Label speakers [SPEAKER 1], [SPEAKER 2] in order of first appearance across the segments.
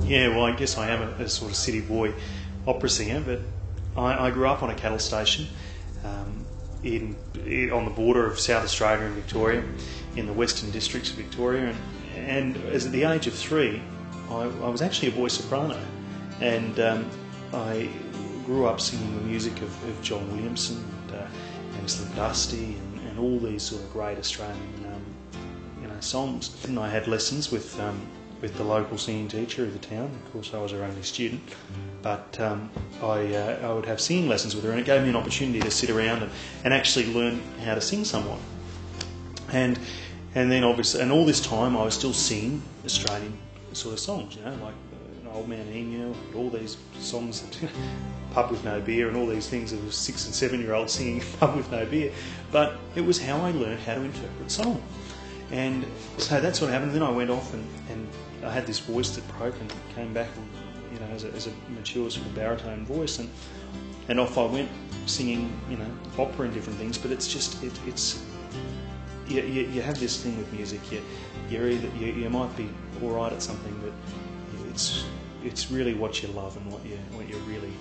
[SPEAKER 1] Yeah, well, I guess I am a sort of city boy opera singer, but I grew up on a cattle station on the border of South Australia and Victoria, in the Western Districts of Victoria, and as at the age of 3, I was actually a voice soprano, and I grew up singing the music of John Williamson and Slim Dusty and all these sort of great Australian songs. And I had lessons with the local singing teacher of the town. Of course, I was her only student, but I would have singing lessons with her, and it gave me an opportunity to sit around and actually learn how to sing somewhat. And then obviously, and all this time I was still singing Australian sort of songs, like Old Man Emu, and all these songs, Pub with No Beer, and all these things that was 6 and 7 year olds singing Pub with No Beer. But it was how I learned how to interpret song. And so that's what happened. Then I went off and I had this voice that broke and came back, as a mature sort of baritone voice, and off I went singing, opera and different things. But it's just you have this thing with music. You might be all right at something, but it's really what you love and what you really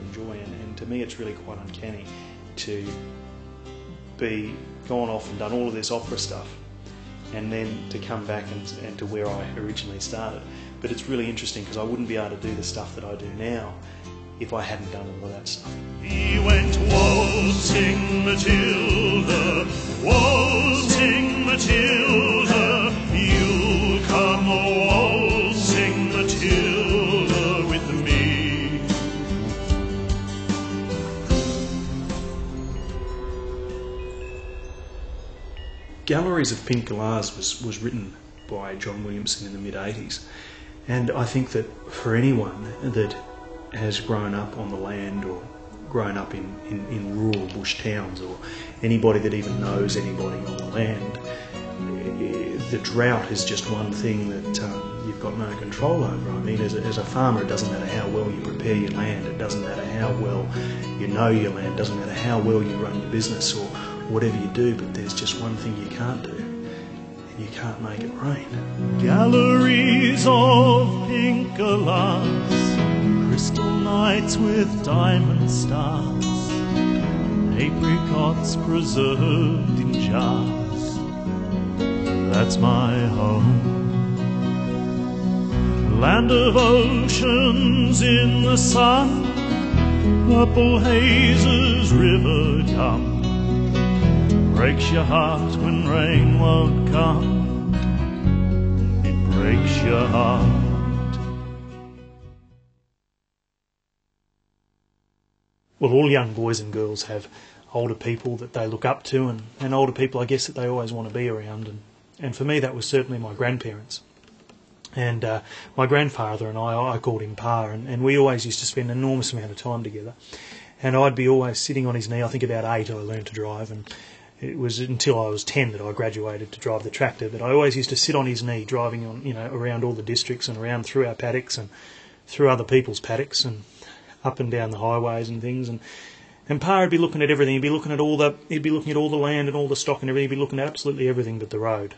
[SPEAKER 1] enjoy. And to me, it's really quite uncanny to be gone off and done all of this opera stuff, and then to come back and to where I originally started. But it's really interesting because I wouldn't be able to do the stuff that I do now if I hadn't done all of that stuff.
[SPEAKER 2] He went waltzing Matilda, waltzing Matilda, you'll come waltzing Matilda with me.
[SPEAKER 1] Galleries of Pink Galahs was written by John Williamson in the mid-80s, and I think that for anyone that has grown up on the land or grown up in rural bush towns, or anybody that even knows anybody on the land, the drought is just one thing that you've got no control over. I mean, as a farmer, it doesn't matter how well you prepare your land, it doesn't matter how well you know your land, it doesn't matter how well you run your business or whatever you do, but there's just one thing you can't do, and you can't make it rain.
[SPEAKER 2] Galleries of pink glass, crystal nights with diamond stars, apricots preserved in jars, that's my home. Land of oceans in the sun, purple hazes, river come, breaks your heart when rain won't come, it breaks your heart.
[SPEAKER 1] Well, all young boys and girls have older people that they look up to, and older people, I guess, that they always want to be around. And for me, that was certainly my grandparents. And my grandfather and I called him Pa, and we always used to spend an enormous amount of time together. And I'd be always sitting on his knee. I think about 8 I learned to drive, and it was until I was 10 that I graduated to drive the tractor. But I always used to sit on his knee driving on, around all the districts and around through our paddocks and through other people's paddocks and up and down the highways and things. And Pa would be looking at everything. He'd be looking at all the land and all the stock and everything. He'd be looking at absolutely everything but the road.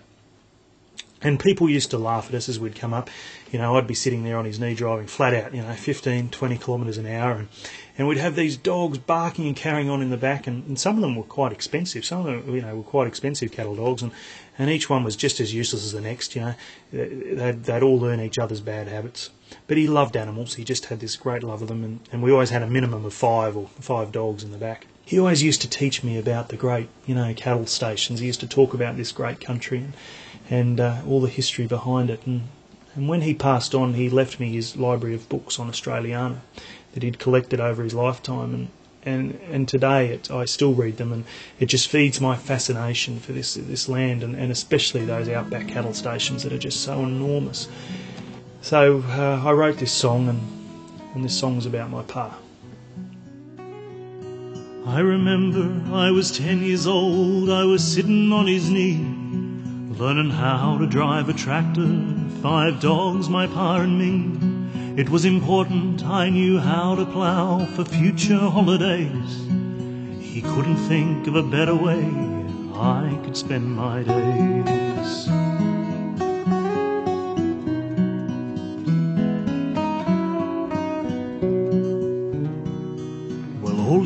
[SPEAKER 1] And people used to laugh at us as we'd come up. I'd be sitting there on his knee driving flat out, 15, 20 kilometres an hour. And we'd have these dogs barking and carrying on in the back. And some of them were quite expensive. Some of them, were quite expensive cattle dogs. And each one was just as useless as the next, They'd all learn each other's bad habits. But he loved animals. He just had this great love of them. And we always had a minimum of 5 dogs in the back. He always used to teach me about the great, cattle stations. He used to talk about this great country and all the history behind it. And when he passed on, he left me his library of books on Australiana that he'd collected over his lifetime. And today I still read them, and it just feeds my fascination for this land, and especially those outback cattle stations that are just so enormous. So I wrote this song, and this song's about my Pa.
[SPEAKER 2] I remember I was 10 years old, I was sitting on his knee, learning how to drive a tractor, 5 dogs, my Pa and me. It was important I knew how to plough for future holidays. He couldn't think of a better way I could spend my days.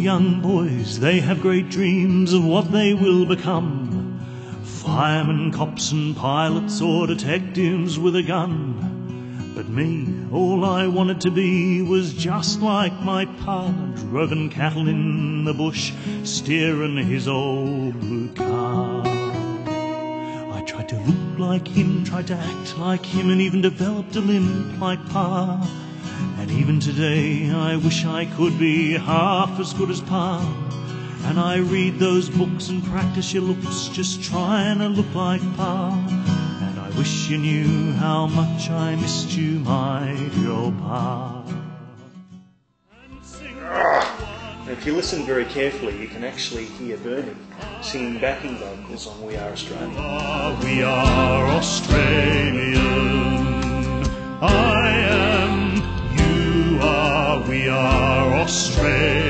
[SPEAKER 2] young boys, they have great dreams of what they will become. Firemen, cops and pilots, or detectives with a gun. But me, all I wanted to be was just like my pa, droving cattle in the bush, steering his old blue car. I tried to look like him, tried to act like him, and even developed a limp like pa. And even today I wish I could be half as good as pa. And I read those books and practice your looks, just trying to look like pa. I wish you knew how much I missed you, my dear old pa.
[SPEAKER 1] If you listen very carefully, you can actually hear Bernie singing backing vocals on We Are Australian.
[SPEAKER 2] We are Australian. I am, you are, we are Australian.